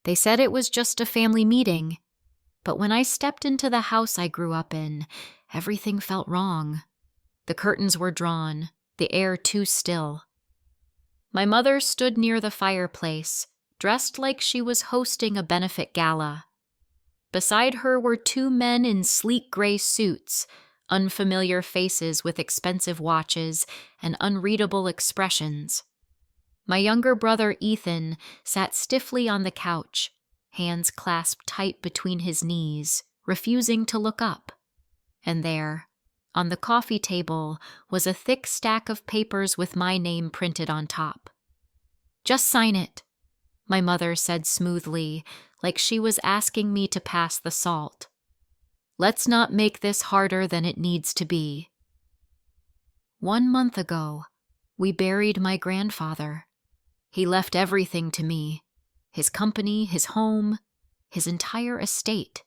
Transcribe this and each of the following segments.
They said it was just a family meeting, but when I stepped into the house I grew up in, everything felt wrong. The curtains were drawn, the air too still. My mother stood near the fireplace, dressed like she was hosting a benefit gala. Beside her were two men in sleek gray suits, unfamiliar faces with expensive watches and unreadable expressions. My younger brother Ethan sat stiffly on the couch, hands clasped tight between his knees, refusing to look up. And there, on the coffee table, was a thick stack of papers with my name printed on top. "Just sign it," my mother said smoothly, like she was asking me to pass the salt. "Let's not make this harder than it needs to be." 1 month ago, we buried my grandfather. He left everything to me, his company, his home, his entire estate.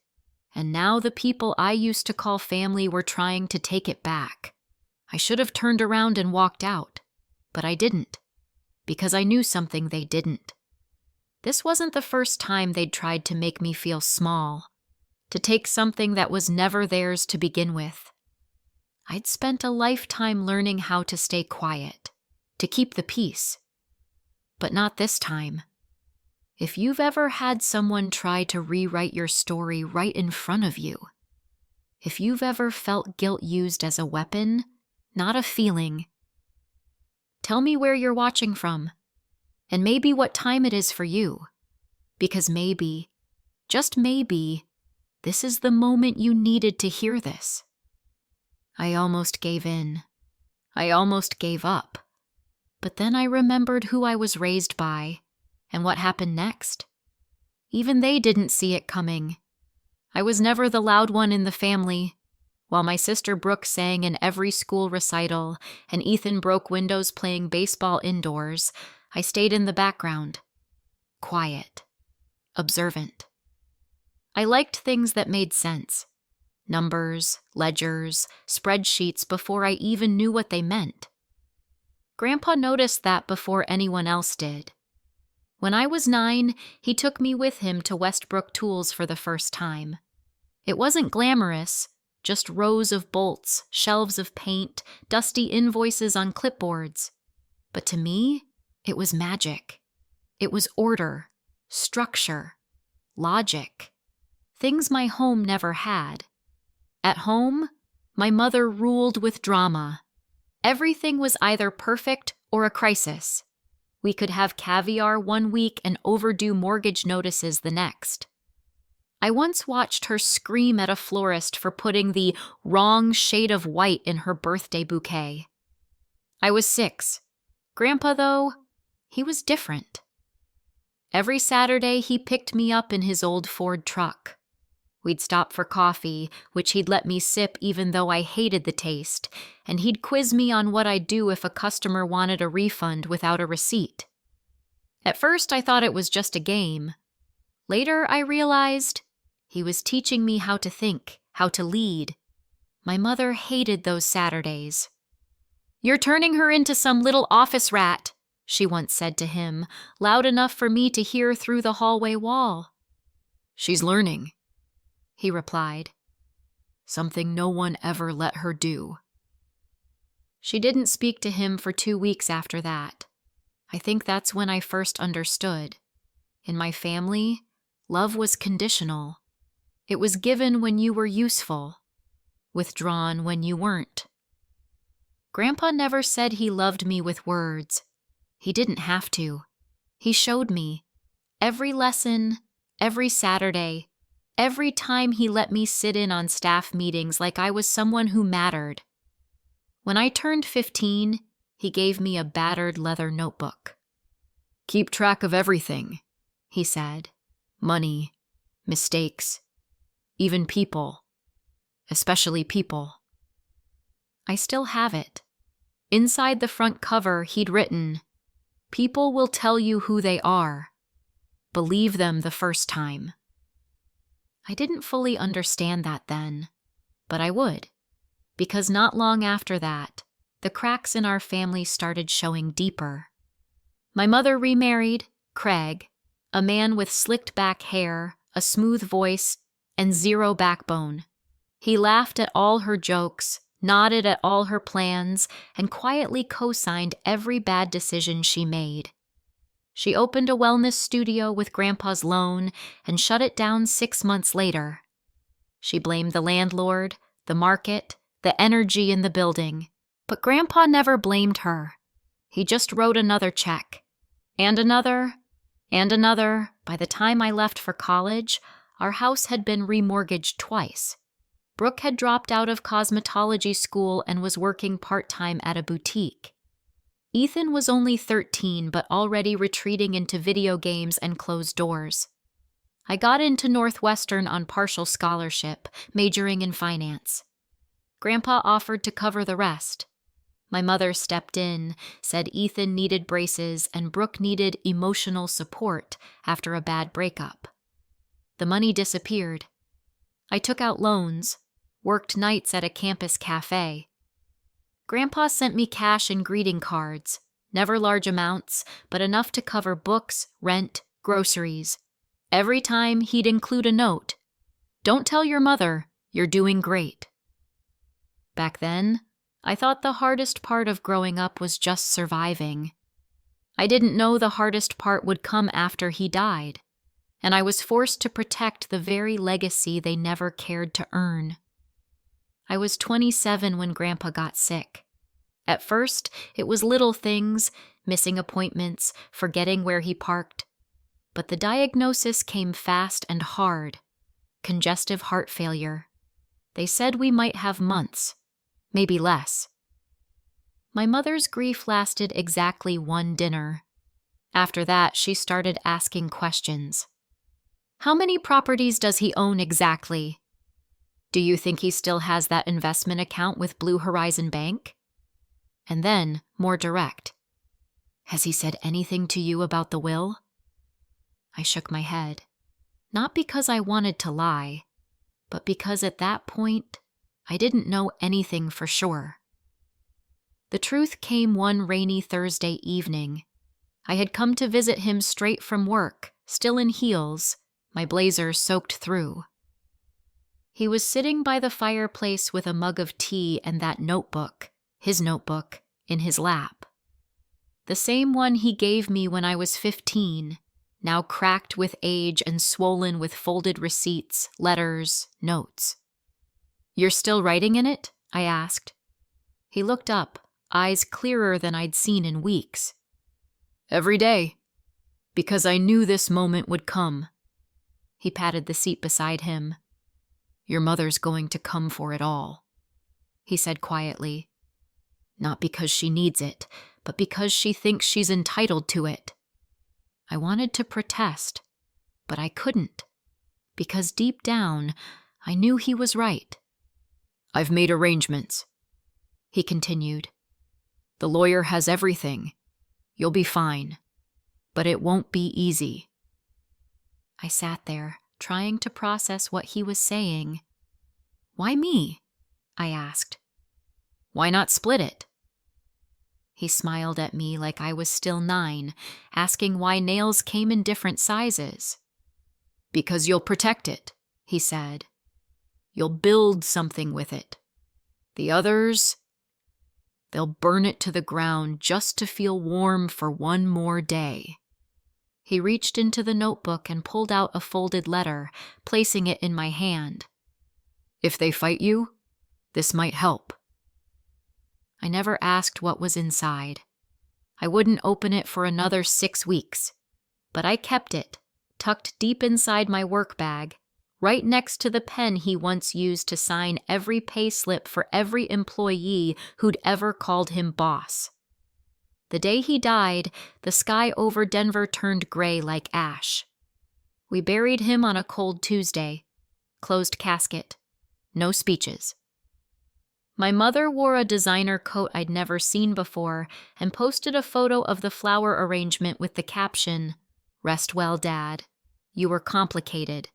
And now the people I used to call family were trying to take it back. I should have turned around and walked out, but I didn't, because I knew something they didn't. This wasn't the first time they'd tried to make me feel small, to take something that was never theirs to begin with. I'd spent a lifetime learning how to stay quiet, to keep the peace. But not this time. If you've ever had someone try to rewrite your story right in front of you, if you've ever felt guilt used as a weapon, not a feeling, tell me where you're watching from, and maybe what time it is for you, because maybe, just maybe, this is the moment you needed to hear this. I almost gave in. I almost gave up. But then I remembered who I was raised by, and what happened next. Even they didn't see it coming. I was never the loud one in the family. While my sister Brooke sang in every school recital, and Ethan broke windows playing baseball indoors, I stayed in the background. Quiet. Observant. I liked things that made sense. Numbers, ledgers, spreadsheets before I even knew what they meant. Grandpa noticed that before anyone else did. When I was 9, he took me with him to Westbrook Tools for the first time. It wasn't glamorous, just rows of bolts, shelves of paint, dusty invoices on clipboards. But to me, it was magic. It was order, structure, logic. Things my home never had. At home, my mother ruled with drama. Everything was either perfect or a crisis. We could have caviar 1 week and overdue mortgage notices the next. I once watched her scream at a florist for putting the wrong shade of white in her birthday bouquet. I was 6. Grandpa, though, he was different. Every Saturday, he picked me up in his old Ford truck. We'd stop for coffee, which he'd let me sip even though I hated the taste, and he'd quiz me on what I'd do if a customer wanted a refund without a receipt. At first, I thought it was just a game. Later, I realized he was teaching me how to think, how to lead. My mother hated those Saturdays. "You're turning her into some little office rat," she once said to him, loud enough for me to hear through the hallway wall. "She's learning," he replied. "Something no one ever let her do." She didn't speak to him for 2 weeks after that. I think that's when I first understood. In my family, love was conditional. It was given when you were useful, withdrawn when you weren't. Grandpa never said he loved me with words. He didn't have to. He showed me. Every lesson, every Saturday, every time he let me sit in on staff meetings like I was someone who mattered. When I turned 15, he gave me a battered leather notebook. "Keep track of everything," he said. "Money, mistakes, even people, especially people." I still have it. Inside the front cover, he'd written, "People will tell you who they are. Believe them the first time." I didn't fully understand that then, but I would, because not long after that, the cracks in our family started showing deeper. My mother remarried, Craig. a man with slicked back hair, a smooth voice, and zero backbone. He laughed at all her jokes, nodded at all her plans, and quietly co-signed every bad decision she made. She opened a wellness studio with Grandpa's loan and shut it down 6 months later. She blamed the landlord, the market, the energy in the building. But Grandpa never blamed her. He just wrote another check. And another, and another. By the time I left for college, our house had been remortgaged twice. Brooke had dropped out of cosmetology school and was working part-time at a boutique. Ethan was only 13 but already retreating into video games and closed doors. I got into Northwestern on partial scholarship, majoring in finance. Grandpa offered to cover the rest. My mother stepped in, said Ethan needed braces and Brooke needed emotional support after a bad breakup. The money disappeared. I took out loans, worked nights at a campus cafe. Grandpa sent me cash and greeting cards, never large amounts, but enough to cover books, rent, groceries. Every time he'd include a note, "Don't tell your mother, you're doing great." Back then, I thought the hardest part of growing up was just surviving. I didn't know the hardest part would come after he died, and I was forced to protect the very legacy they never cared to earn. I was 27 when Grandpa got sick. At first, it was little things, missing appointments, forgetting where he parked. But the diagnosis came fast and hard. Congestive heart failure. They said we might have months, maybe less. My mother's grief lasted exactly one dinner. After that, she started asking questions. How many properties does he own exactly? Do you think he still has that investment account with Blue Horizon Bank? And then, more direct. Has he said anything to you about the will? I shook my head. Not because I wanted to lie, but because at that point, I didn't know anything for sure. The truth came one rainy Thursday evening. I had come to visit him straight from work, still in heels, my blazer soaked through. He was sitting by the fireplace with a mug of tea and that notebook, his notebook, in his lap. The same one he gave me when I was 15, now cracked with age and swollen with folded receipts, letters, notes. "You're still writing in it?" I asked. He looked up, eyes clearer than I'd seen in weeks. "Every day, because I knew this moment would come." He patted the seat beside him. "Your mother's going to come for it all," he said quietly. "Not because she needs it, but because she thinks she's entitled to it." I wanted to protest, but I couldn't, because deep down, I knew he was right. "I've made arrangements," he continued. "The lawyer has everything. You'll be fine, but it won't be easy." I sat there, trying to process what he was saying. "Why me?" I asked. "Why not split it?" He smiled at me like I was still 9, asking why nails came in different sizes. "Because you'll protect it," he said. "You'll build something with it. The others, they'll burn it to the ground just to feel warm for one more day." He reached into the notebook and pulled out a folded letter, placing it in my hand. "If they fight you, this might help." I never asked what was inside. I wouldn't open it for another 6 weeks, but I kept it, tucked deep inside my work bag, right next to the pen he once used to sign every pay slip for every employee who'd ever called him boss. The day he died, the sky over Denver turned gray like ash. We buried him on a cold Tuesday. Closed casket. No speeches. My mother wore a designer coat I'd never seen before and posted a photo of the flower arrangement with the caption, "Rest well, Dad. You were complicated."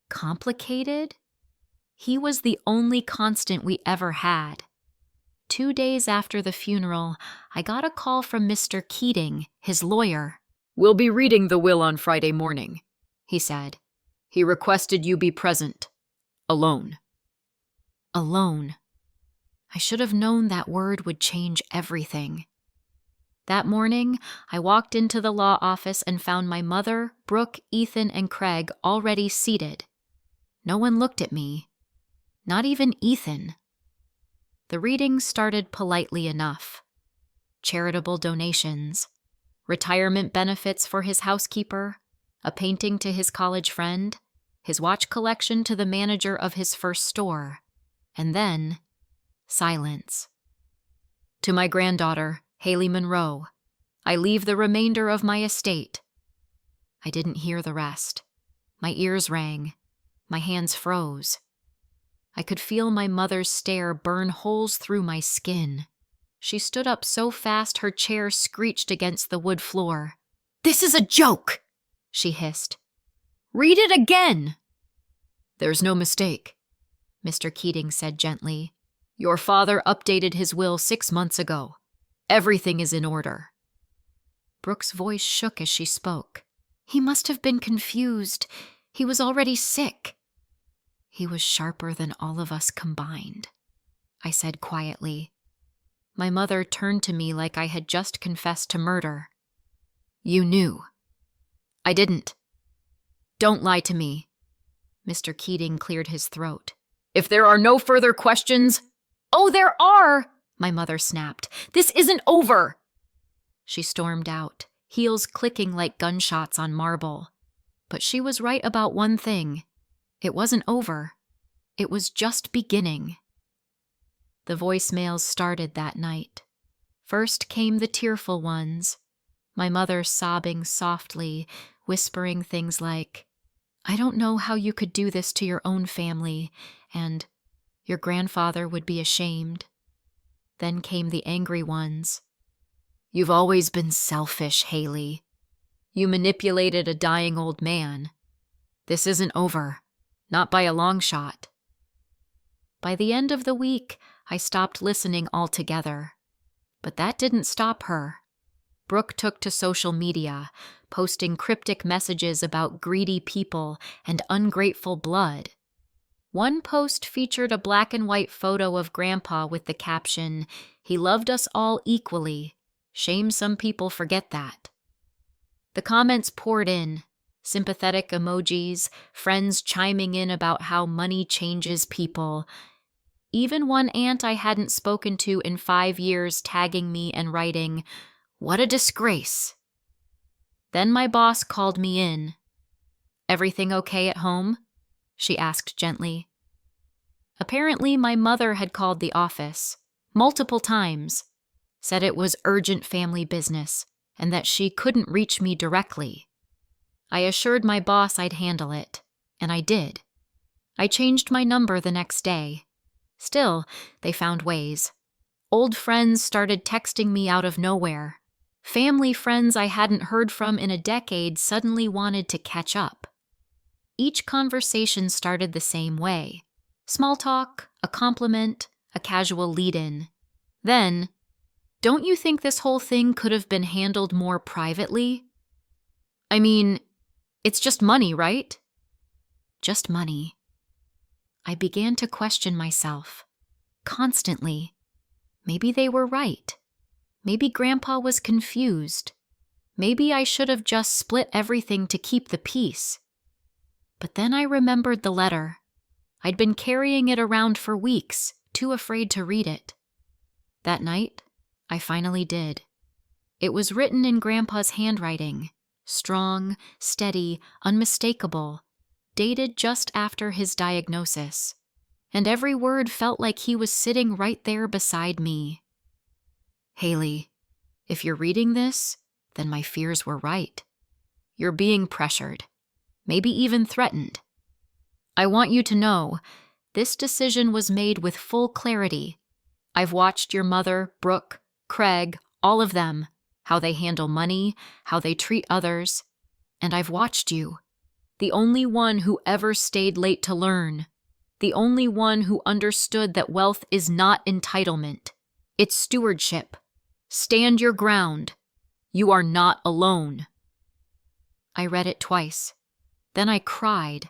Complicated? He was the only constant we ever had. 2 days after the funeral, I got a call from Mr. Keating, his lawyer. "We'll be reading the will on Friday morning," he said. "He requested you be present. Alone." Alone. I should have known that word would change everything. That morning, I walked into the law office and found my mother, Brooke, Ethan, and Craig already seated. No one looked at me. Not even Ethan. The reading started politely enough. Charitable donations, retirement benefits for his housekeeper, a painting to his college friend, his watch collection to the manager of his first store, and then silence. To my granddaughter, Haley Monroe, I leave the remainder of my estate. I didn't hear the rest. My ears rang. My hands froze. I could feel my mother's stare burn holes through my skin. She stood up so fast her chair screeched against the wood floor. "This is a joke!" she hissed. "Read it again!" "There's no mistake," Mr. Keating said gently. "Your father updated his will 6 months ago. Everything is in order." Brooke's voice shook as she spoke. He must have been confused. He was already sick. He was sharper than all of us combined, I said quietly. My mother turned to me like I had just confessed to murder. "You knew." "I didn't." "Don't lie to me." Mr. Keating cleared his throat. "If there are no further questions—" "Oh, there are!" my mother snapped. "This isn't over!" She stormed out, heels clicking like gunshots on marble. But she was right about one thing. It wasn't over. It was just beginning. The voicemails started that night. First came the tearful ones. My mother sobbing softly, whispering things like, "I don't know how you could do this to your own family," and "Your grandfather would be ashamed." Then came the angry ones. "You've always been selfish, Haley. You manipulated a dying old man. This isn't over. Not by a long shot." By the end of the week, I stopped listening altogether. But that didn't stop her. Brooke took to social media, posting cryptic messages about greedy people and ungrateful blood. One post featured a black and white photo of Grandpa with the caption, "He loved us all equally. Shame some people forget that." The comments poured in, sympathetic emojis, friends chiming in about how money changes people. Even one aunt I hadn't spoken to in 5 years tagging me and writing, "What a disgrace." Then my boss called me in. "Everything okay at home?" she asked gently. Apparently, my mother had called the office, multiple times, said it was urgent family business, and that she couldn't reach me directly. I assured my boss I'd handle it, and I did. I changed my number the next day. Still, they found ways. Old friends started texting me out of nowhere. Family friends I hadn't heard from in a decade suddenly wanted to catch up. Each conversation started the same way. Small talk, a compliment, a casual lead-in. Then, "Don't you think this whole thing could have been handled more privately? I mean, it's just money, right?" Just money. I began to question myself. Constantly. Maybe they were right. Maybe Grandpa was confused. Maybe I should have just split everything to keep the peace. But then I remembered the letter. I'd been carrying it around for weeks, too afraid to read it. That night, I finally did. It was written in Grandpa's handwriting, strong, steady, unmistakable, dated just after his diagnosis, and every word felt like he was sitting right there beside me. "Haley, if you're reading this, then my fears were right. You're being pressured, maybe even threatened. I want you to know, this decision was made with full clarity. I've watched your mother, Brooke, Craig, all of them, how they handle money, how they treat others, and I've watched you. The only one who ever stayed late to learn. The only one who understood that wealth is not entitlement. It's stewardship. Stand your ground. You are not alone." I read it twice. Then I cried.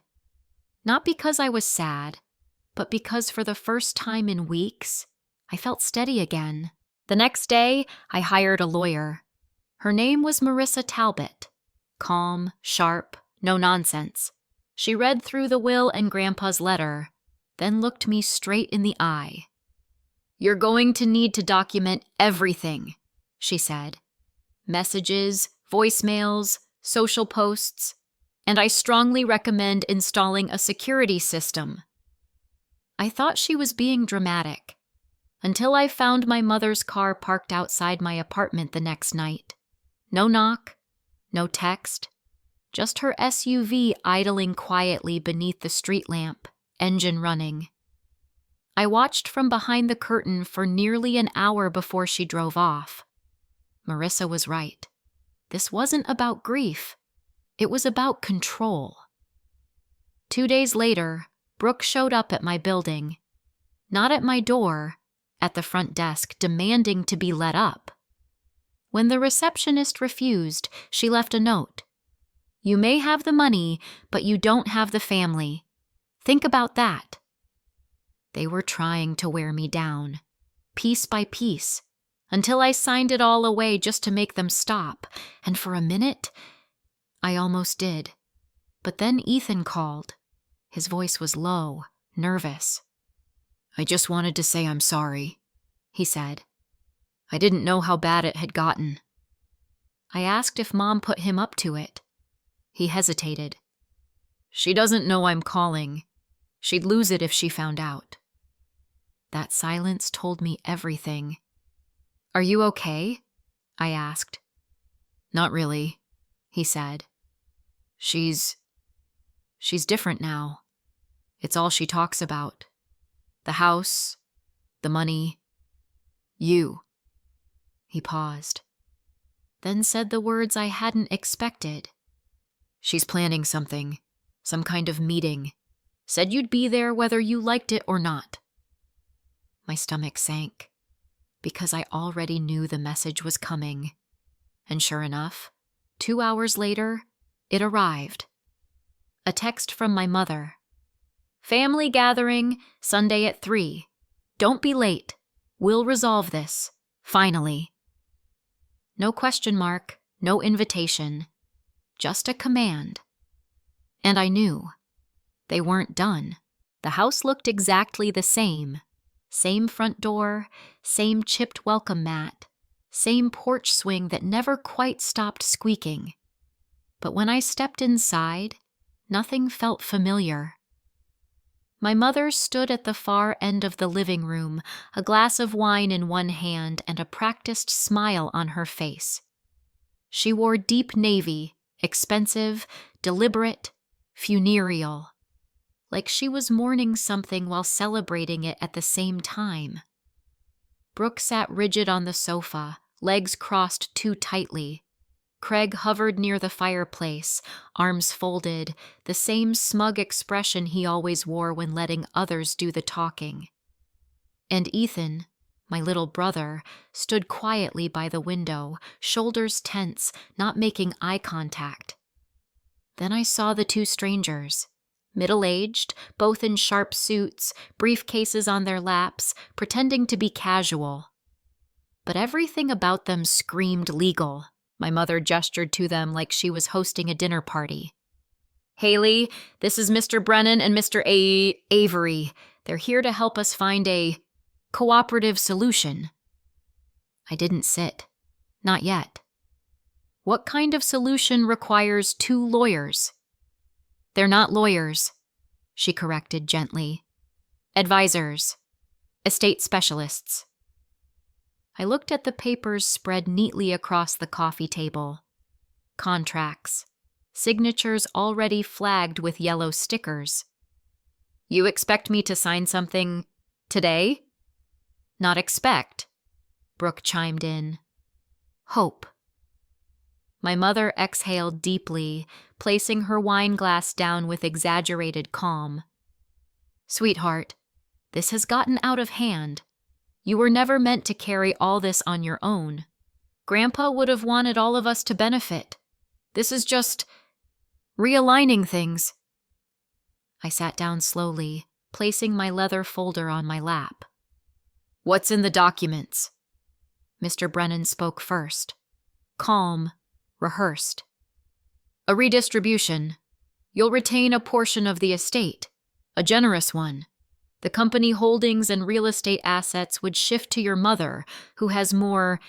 Not because I was sad, but because for the first time in weeks, I felt steady again. The next day, I hired a lawyer. Her name was Marissa Talbot. Calm, sharp, no nonsense. She read through the will and Grandpa's letter, then looked me straight in the eye. "You're going to need to document everything," she said. "Messages, voicemails, social posts, and I strongly recommend installing a security system." I thought she was being dramatic, until I found my mother's car parked outside my apartment the next night. No knock, no text, just her SUV idling quietly beneath the street lamp, engine running. I watched from behind the curtain for nearly an hour before she drove off. Marissa was right. This wasn't about grief. It was about control. 2 days later, Brooke showed up at my building. Not at my door, at the front desk, demanding to be let up. When the receptionist refused, she left a note. "You may have the money, but you don't have the family. Think about that." They were trying to wear me down, piece by piece, until I signed it all away just to make them stop, and for a minute, I almost did. But then Ethan called. His voice was low, nervous. "I just wanted to say I'm sorry," he said. "I didn't know how bad it had gotten." I asked if Mom put him up to it. He hesitated. "She doesn't know I'm calling. She'd lose it if she found out." That silence told me everything. "Are you okay?" I asked. "Not really," he said. She's different now. It's all she talks about. The house, the money, you." He paused, then said the words I hadn't expected. "She's planning something, some kind of meeting. Said you'd be there whether you liked it or not." My stomach sank, because I already knew the message was coming. And sure enough, 2 hours later, it arrived. A text from my mother. "Family gathering, Sunday at 3. Don't be late. We'll resolve this. Finally." No question mark, no invitation. Just a command. And I knew. They weren't done. The house looked exactly the same. Same front door, same chipped welcome mat, same porch swing that never quite stopped squeaking. But when I stepped inside, nothing felt familiar. My mother stood at the far end of the living room, a glass of wine in one hand and a practiced smile on her face. She wore deep navy, expensive, deliberate, funereal, like she was mourning something while celebrating it at the same time. Brooke sat rigid on the sofa, legs crossed too tightly. Craig hovered near the fireplace, arms folded, the same smug expression he always wore when letting others do the talking. And Ethan, my little brother, stood quietly by the window, shoulders tense, not making eye contact. Then I saw the two strangers, middle-aged, both in sharp suits, briefcases on their laps, pretending to be casual. But everything about them screamed legal. My mother gestured to them like she was hosting a dinner party. "Haley, this is Mr. Brennan and Mr. Avery. They're here to help us find a cooperative solution." I didn't sit. Not yet. What kind of solution requires 2 lawyers? "They're not lawyers," she corrected gently. "Advisors. Estate specialists." I looked at the papers spread neatly across the coffee table. Contracts. Signatures already flagged with yellow stickers. "You expect me to sign something today?" "Not expect," Brooke chimed in. "Hope." My mother exhaled deeply, placing her wine glass down with exaggerated calm. "Sweetheart, this has gotten out of hand. You were never meant to carry all this on your own. Grandpa would have wanted all of us to benefit. This is just Realigning things. I sat down slowly, placing my leather folder on my lap. What's in the documents? Mr. Brennan spoke first. Calm, rehearsed. A redistribution. You'll retain a portion of the estate, a generous one. The company holdings and real estate assets would shift to your mother, who has more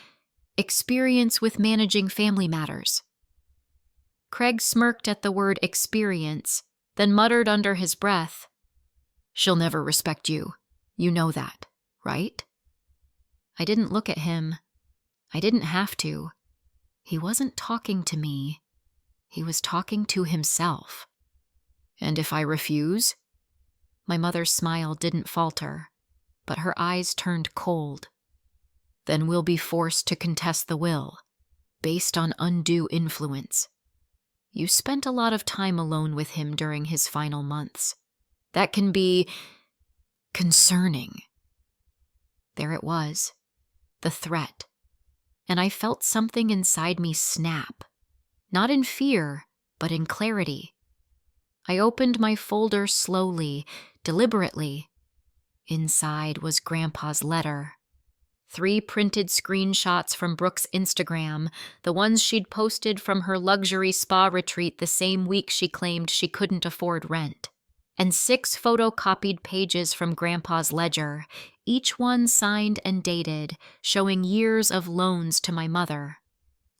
experience with managing family matters. Craig smirked at the word experience, then muttered under his breath, She'll never respect you. You know that, right? I didn't look at him. I didn't have to. He wasn't talking to me. He was talking to himself. And if I refuse? My mother's smile didn't falter, but her eyes turned cold. Then we'll be forced to contest the will, based on undue influence. You spent a lot of time alone with him during his final months. That can be concerning. There it was, the threat, and I felt something inside me snap, not in fear, but in clarity. I opened my folder slowly, deliberately. Inside was Grandpa's letter. 3 printed screenshots from Brooke's Instagram, the ones she'd posted from her luxury spa retreat the same week she claimed she couldn't afford rent, and 6 photocopied pages from Grandpa's ledger, each one signed and dated, showing years of loans to my mother,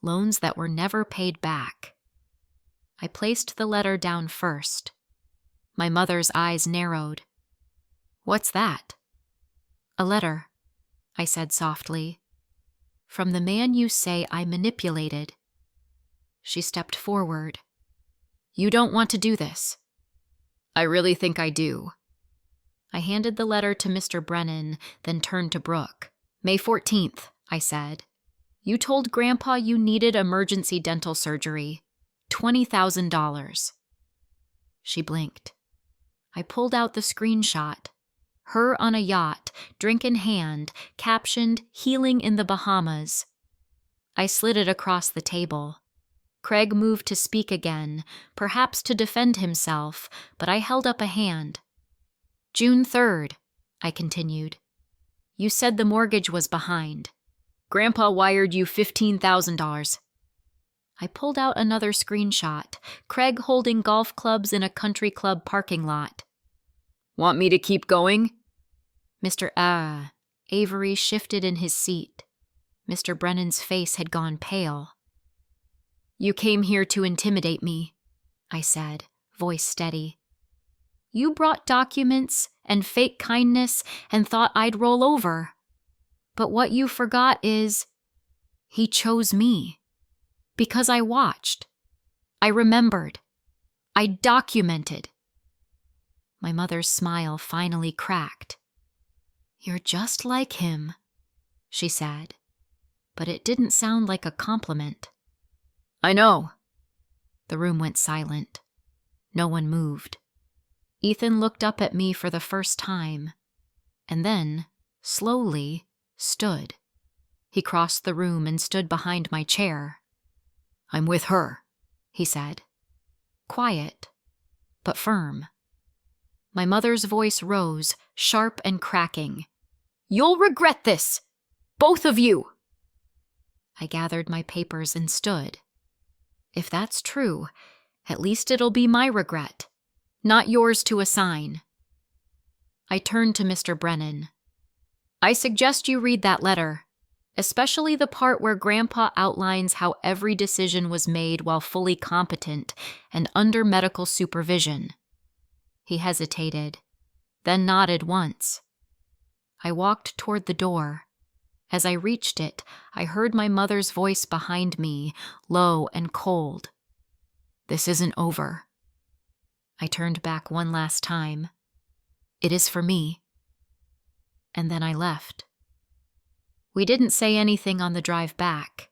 loans that were never paid back. I placed the letter down first. My mother's eyes narrowed. What's that? A letter, I said softly. From the man you say I manipulated. She stepped forward. You don't want to do this. I really think I do. I handed the letter to Mr. Brennan, then turned to Brooke. May 14th, I said. You told Grandpa you needed emergency dental surgery. $20,000. She blinked. I pulled out the screenshot. Her on a yacht, drink in hand, captioned, Healing in the Bahamas. I slid it across the table. Craig moved to speak again, perhaps to defend himself, but I held up a hand. June 3rd, I continued. You said the mortgage was behind. Grandpa wired you $15,000. I pulled out another screenshot, Craig holding golf clubs in a country club parking lot. Want me to keep going? Mr. Avery shifted in his seat. Mr. Brennan's face had gone pale. You came here to intimidate me, I said, voice steady. You brought documents and fake kindness and thought I'd roll over. But what you forgot is, he chose me. Because I watched. I remembered. I documented. My mother's smile finally cracked. You're just like him, she said, but it didn't sound like a compliment. I know. The room went silent. No one moved. Ethan looked up at me for the first time, and then, slowly, stood. He crossed the room and stood behind my chair. I'm with her, he said. Quiet, but firm. My mother's voice rose, sharp and cracking. You'll regret this! Both of you! I gathered my papers and stood. If that's true, at least it'll be my regret, not yours to assign. I turned to Mr. Brennan. I suggest you read that letter, especially the part where Grandpa outlines how every decision was made while fully competent and under medical supervision. He hesitated, then nodded once. I walked toward the door. As I reached it, I heard my mother's voice behind me, low and cold. This isn't over. I turned back one last time. It is for me. And then I left. We didn't say anything on the drive back.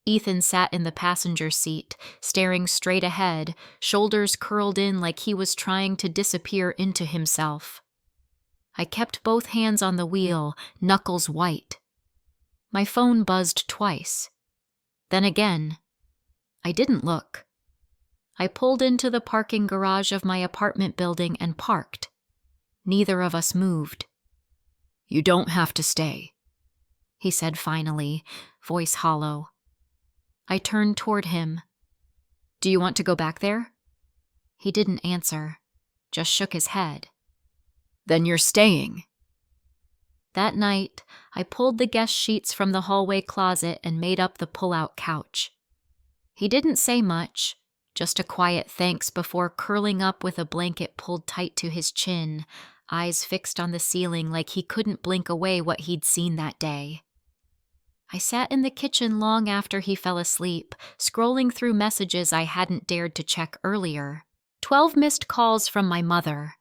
Ethan sat in the passenger seat, staring straight ahead, shoulders curled in like he was trying to disappear into himself. I kept both hands on the wheel, knuckles white. My phone buzzed twice. Then again. I didn't look. I pulled into the parking garage of my apartment building and parked. Neither of us moved. "You don't have to stay," he said finally, voice hollow. I turned toward him. "Do you want to go back there?" He didn't answer, just shook his head. "Then you're staying." That night, I pulled the guest sheets from the hallway closet and made up the pull-out couch. He didn't say much, just a quiet thanks before curling up with a blanket pulled tight to his chin, eyes fixed on the ceiling like he couldn't blink away what he'd seen that day. I sat in the kitchen long after he fell asleep, scrolling through messages I hadn't dared to check earlier. 12 missed calls from my mother,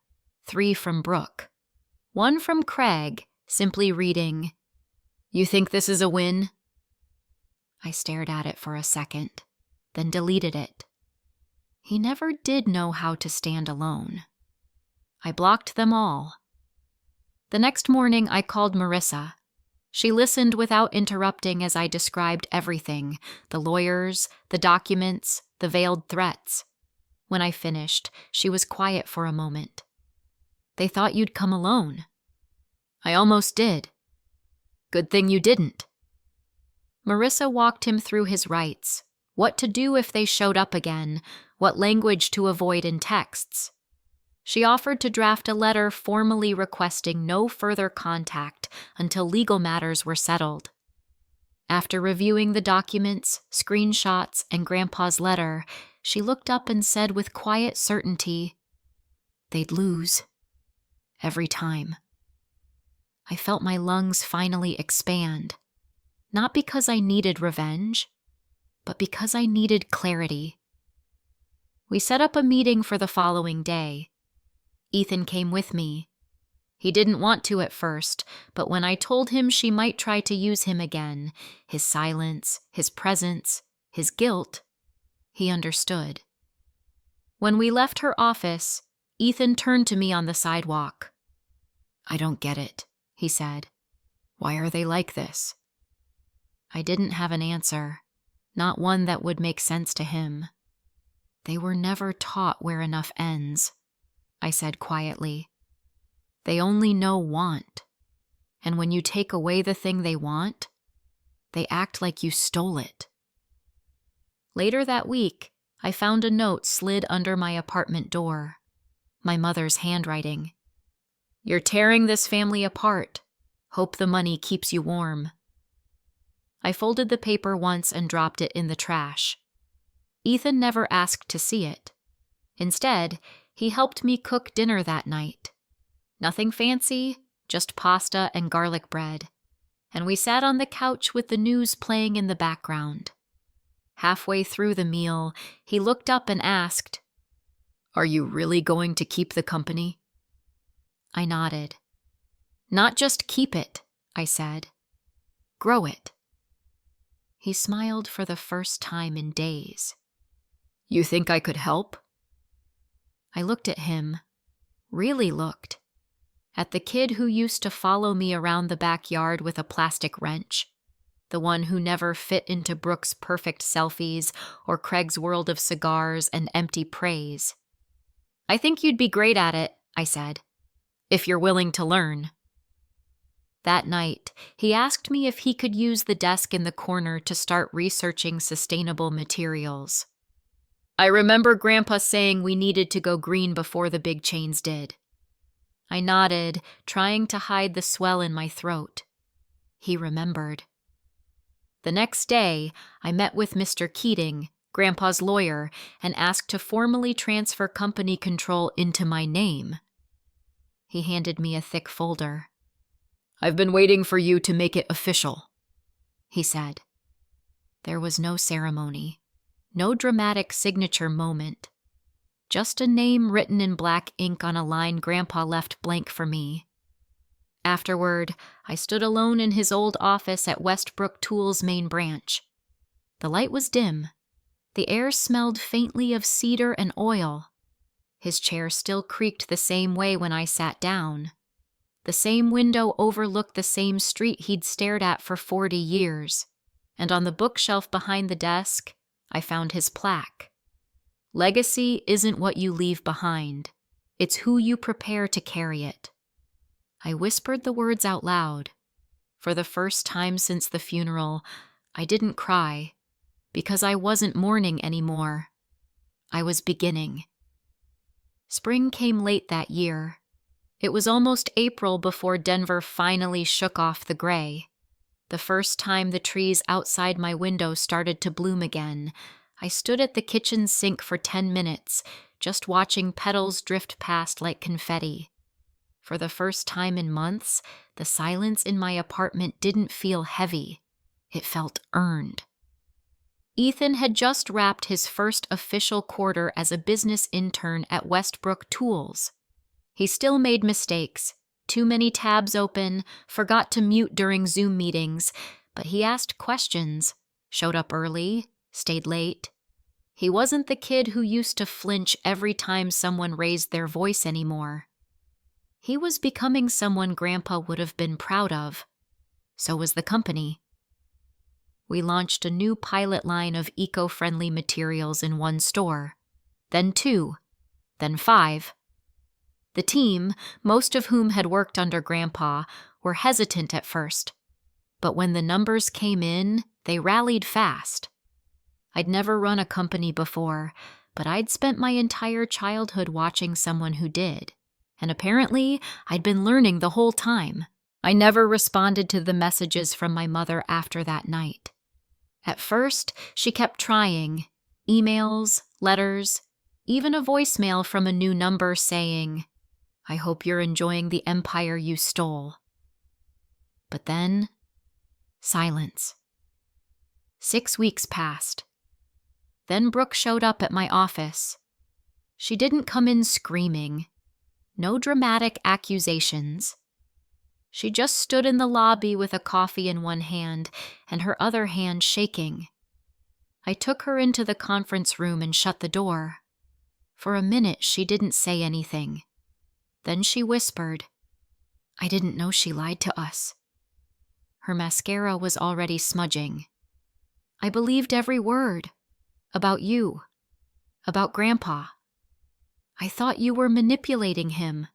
3 from Brooke, 1 from Craig, simply reading, "You think this is a win?" I stared at it for a second, then deleted it. He never did know how to stand alone. I blocked them all. The next morning, I called Marissa. She listened without interrupting as I described everything, the lawyers, the documents, the veiled threats. When I finished, she was quiet for a moment. "They thought you'd come alone." "I almost did." "Good thing you didn't." Marissa walked him through his rights, what to do if they showed up again, what language to avoid in texts. She offered to draft a letter formally requesting no further contact until legal matters were settled. After reviewing the documents, screenshots, and Grandpa's letter, she looked up and said with quiet certainty, "They'd lose. Every time." I felt my lungs finally expand, not because I needed revenge, but because I needed clarity. We set up a meeting for the following day. Ethan came with me. He didn't want to at first, but when I told him she might try to use him again, his silence, his presence, his guilt, he understood. When we left her office, Ethan turned to me on the sidewalk. "I don't get it," he said. "Why are they like this?" I didn't have an answer, not one that would make sense to him. "They were never taught where enough ends," I said quietly. "They only know want. And when you take away the thing they want, they act like you stole it." Later that week, I found a note slid under my apartment door. My mother's handwriting. "You're tearing this family apart. Hope the money keeps you warm." I folded the paper once and dropped it in the trash. Ethan never asked to see it. Instead, he helped me cook dinner that night. Nothing fancy, just pasta and garlic bread. And we sat on the couch with the news playing in the background. Halfway through the meal, he looked up and asked, "Are you really going to keep the company?" I nodded. "Not just keep it," I said. "Grow it." He smiled for the first time in days. "You think I could help?" I looked at him, really looked, at the kid who used to follow me around the backyard with a plastic wrench, the one who never fit into Brooke's perfect selfies or Craig's world of cigars and empty praise. "I think you'd be great at it," I said, "if you're willing to learn." That night, he asked me if he could use the desk in the corner to start researching sustainable materials. "I remember Grandpa saying we needed to go green before the big chains did." I nodded, trying to hide the swell in my throat. He remembered. The next day, I met with Mr. Keating, Grandpa's lawyer, and asked to formally transfer company control into my name. He handed me a thick folder. "I've been waiting for you to make it official," he said. There was no ceremony. No dramatic signature moment. Just a name written in black ink on a line Grandpa left blank for me. Afterward, I stood alone in his old office at Westbrook Tools' main branch. The light was dim. The air smelled faintly of cedar and oil. His chair still creaked the same way when I sat down. The same window overlooked the same street he'd stared at for 40 years. And on the bookshelf behind the desk, I found his plaque. Legacy isn't what you leave behind. It's who you prepare to carry it. I whispered the words out loud. For the first time since the funeral, I didn't cry, because I wasn't mourning anymore. I was beginning. Spring came late that year. It was almost April before Denver finally shook off the gray. The first time the trees outside my window started to bloom again, I stood at the kitchen sink for 10 minutes, just watching petals drift past like confetti. For the first time in months, the silence in my apartment didn't feel heavy. It felt earned. Ethan had just wrapped his first official quarter as a business intern at Westbrook Tools. He still made mistakes, too many tabs open, forgot to mute during Zoom meetings, but he asked questions, showed up early, stayed late. He wasn't the kid who used to flinch every time someone raised their voice anymore. He was becoming someone Grandpa would have been proud of. So was the company. We launched a new pilot line of eco-friendly materials in 1 store, then 2, then 5. The team, most of whom had worked under Grandpa, were hesitant at first. But when the numbers came in, they rallied fast. I'd never run a company before, but I'd spent my entire childhood watching someone who did. And apparently, I'd been learning the whole time. I never responded to the messages from my mother after that night. At first, she kept trying. Emails, letters, even a voicemail from a new number saying, "I hope you're enjoying the empire you stole." But then, silence. 6 weeks passed. Then Brooke showed up at my office. She didn't come in screaming. No dramatic accusations. She just stood in the lobby with a coffee in one hand and her other hand shaking. I took her into the conference room and shut the door. For a minute, she didn't say anything. Then she whispered, "I didn't know she lied to us." Her mascara was already smudging. "I believed every word. About you. About Grandpa. I thought you were manipulating him.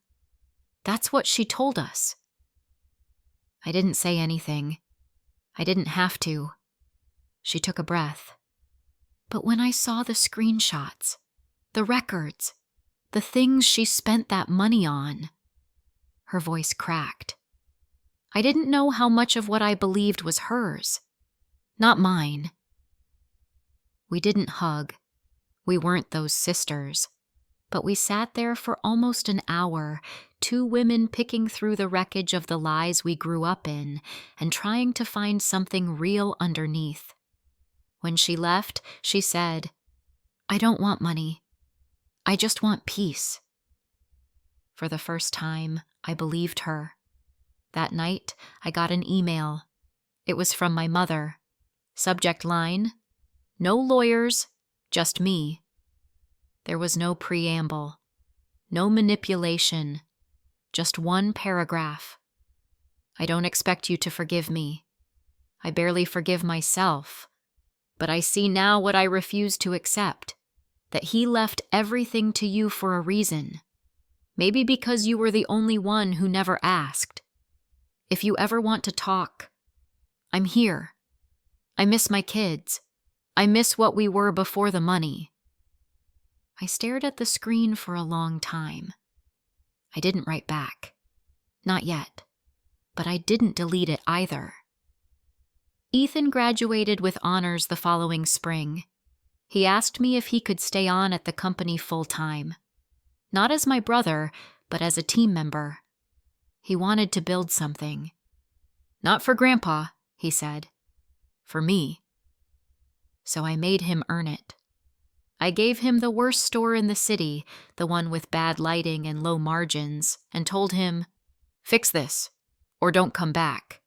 That's what she told us." I didn't say anything. I didn't have to. She took a breath. But when I saw the screenshots, the records, the things she spent that money on, her voice cracked. I didn't know how much of what I believed was hers, not mine. We didn't hug. We weren't those sisters. But we sat there for almost an hour, 2 women picking through the wreckage of the lies we grew up in and trying to find something real underneath. When she left, she said, "I don't want money. I just want peace." For the first time, I believed her. That night, I got an email. It was from my mother. Subject line, "No lawyers, just me." There was no preamble, no manipulation, just one paragraph. "I don't expect you to forgive me. I barely forgive myself. But I see now what I refuse to accept, that he left everything to you for a reason. Maybe because you were the only one who never asked. If you ever want to talk, I'm here. I miss my kids. I miss what we were before the money." I stared at the screen for a long time. I didn't write back. Not yet. But I didn't delete it either. Ethan graduated with honors the following spring. He asked me if he could stay on at the company full-time. Not as my brother, but as a team member. He wanted to build something. "Not for Grandpa," he said. "For me." So I made him earn it. I gave him the worst store in the city, the one with bad lighting and low margins, and told him, "Fix this, or don't come back."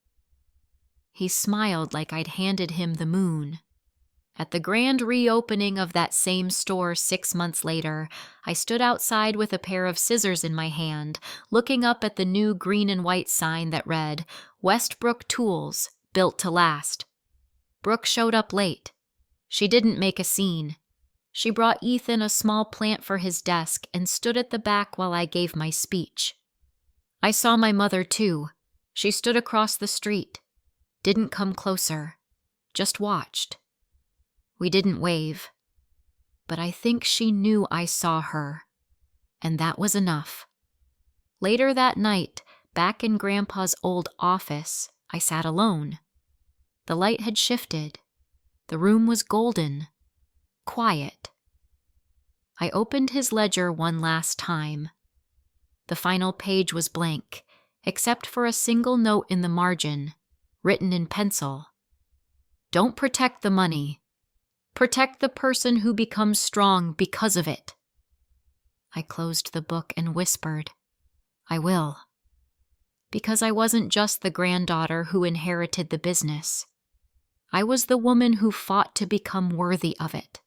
He smiled like I'd handed him the moon. At the grand reopening of that same store 6 months later, I stood outside with a pair of scissors in my hand, looking up at the new green and white sign that read, "Westbrook Tools, built to last." Brooke showed up late. She didn't make a scene. She brought Ethan a small plant for his desk and stood at the back while I gave my speech. I saw my mother, too. She stood across the street. Didn't come closer. Just watched. We didn't wave. But I think she knew I saw her. And that was enough. Later that night, back in Grandpa's old office, I sat alone. The light had shifted. The room was golden. Quiet. I opened his ledger one last time. The final page was blank, except for a single note in the margin, written in pencil. Don't protect the money. Protect the person who becomes strong because of it. I closed the book and whispered, I will. Because I wasn't just the granddaughter who inherited the business. I was the woman who fought to become worthy of it.